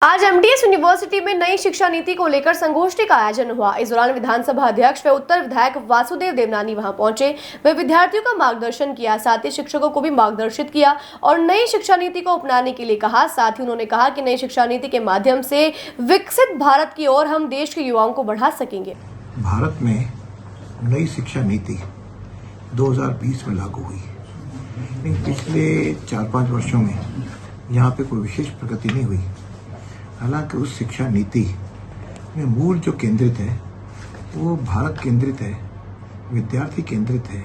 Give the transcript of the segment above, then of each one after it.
आज MTS university में नई शिक्षा नीति को लेकर संगोष्ठी का आयोजन हुआ। इस दौरान विधानसभा अध्यक्ष व उत्तर विधायक वासुदेव देवनानी वहां पहुंचे। वे विद्यार्थियों का मार्गदर्शन किया, साथ ही शिक्षकों को भी मार्गदर्शित किया और नई शिक्षा नीति को अपनाने के लिए कहा। साथ ही उन्होंने कहा कि नई शिक्षा नीति के माध्यम से विकसित भारत की ओर हम देश के युवाओं को बढ़ा सकेंगे। भारत में नई शिक्षा नीति 2020 में लागू हुई, लेकिन पिछले 4-5 वर्षों में यहाँ पे कोई विशेष प्रगति नहीं हुई। हालांकि उस शिक्षा नीति में मूल जो केंद्रित है वो भारत केंद्रित है, विद्यार्थी केंद्रित है,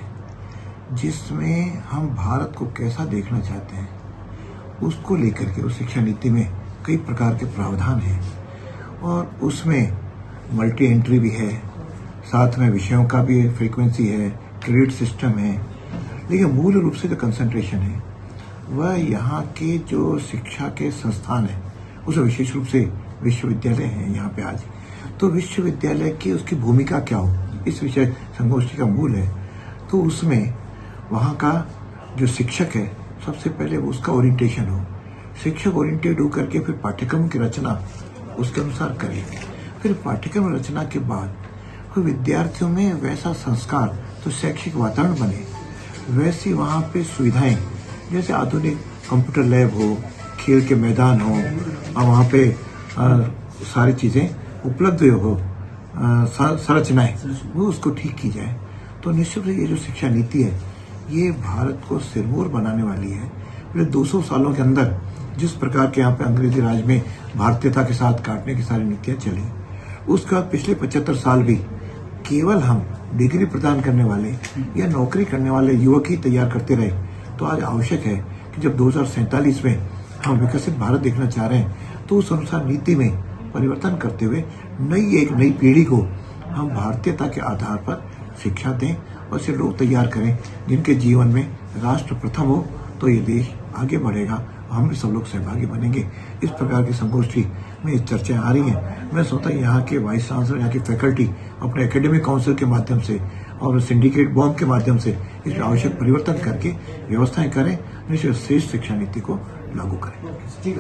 जिसमें हम भारत को कैसा देखना चाहते हैं उसको लेकर के उस शिक्षा नीति में कई प्रकार के प्रावधान हैं और उसमें मल्टी एंट्री भी है, साथ में विषयों का भी फ्रीक्वेंसी है, क्रेडिट सिस्टम है। लेकिन मूल रूप से जो कंसंट्रेशन है वह यहाँ के जो शिक्षा के संस्थान है, उसे विशेष रूप से विश्वविद्यालय हैं यहाँ पे आज। तो विश्वविद्यालय की उसकी भूमिका क्या हो, इस विषय संगोष्ठी का मूल है। तो उसमें वहाँ का जो शिक्षक है सबसे पहले उसका ओरिएंटेशन हो, शिक्षक ओरिएंटेड हो करके फिर पाठ्यक्रम की रचना उसके अनुसार करें। फिर पाठ्यक्रम रचना के बाद फिर विद्यार्थियों में वैसा संस्कार, तो शैक्षिक वातावरण बने, वैसी वहाँ पे सुविधाएं जैसे आधुनिक कंप्यूटर लैब हो, खेल के मैदान हो और वहाँ पे सारी चीज़ें उपलब्ध हो, संरचनाएं वो उसको ठीक की जाए। तो निश्चित रूप से ये जो शिक्षा नीति है ये भारत को सिरमौर बनाने वाली है। पिछले 200 सालों के अंदर जिस प्रकार के यहाँ पे अंग्रेजी राज में भारतीयता के साथ काटने की सारी नीतियाँ चली, उसका पिछले 75 साल भी केवल हम डिग्री प्रदान करने वाले या नौकरी करने वाले युवक ही तैयार करते रहे। तो आज आवश्यक है कि जब 2047 में हम विकसित भारत देखना चाह रहे हैं तो उस अनुसार नीति में परिवर्तन करते हुए एक नई पीढ़ी को हम भारतीयता के आधार पर शिक्षा दें और ऐसे लोग तैयार करें जिनके जीवन में राष्ट्र प्रथम हो, तो ये देश आगे बढ़ेगा, हम भी सब लोग सहभागी बनेंगे। इस प्रकार की संगोष्ठी में ये चर्चाएं आ रही हैं। मैं सोचता हूँ यहाँ के वाइस चांसलर, यहाँ की फैकल्टी अपने एकेडमिक काउंसिल के माध्यम से और सिंडिकेट बॉम्ब के माध्यम से इसमें आवश्यक परिवर्तन करके व्यवस्थाएं करें, निश्चित श्रेष्ठ शिक्षा नीति को लागू करें।